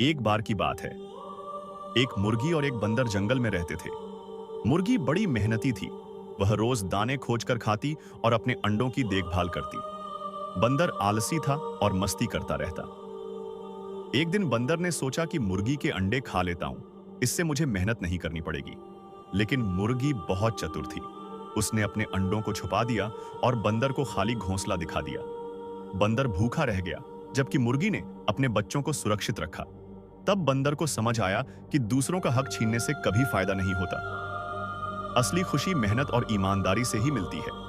एक बार की बात है। एक मुर्गी और एक बंदर जंगल में रहते थे। मुर्गी बड़ी मेहनती थी। वह रोज दाने खोजकर खाती और अपने अंडों की देखभाल करती। बंदर आलसी था और मस्ती करता रहता। एक दिन बंदर ने सोचा कि मुर्गी के अंडे खा लेता हूं, इससे मुझे मेहनत नहीं करनी पड़ेगी। लेकिन मुर्गी बहुत चतुर थी। उसने अपने अंडों को छुपा दिया और बंदर को खाली घोंसला दिखा दिया। बंदर भूखा रह गया, जबकि मुर्गी ने अपने बच्चों को सुरक्षित रखा। तब बंदर को समझ आया कि दूसरों का हक छीनने से कभी फायदा नहीं होता। असली खुशी मेहनत और ईमानदारी से ही मिलती है।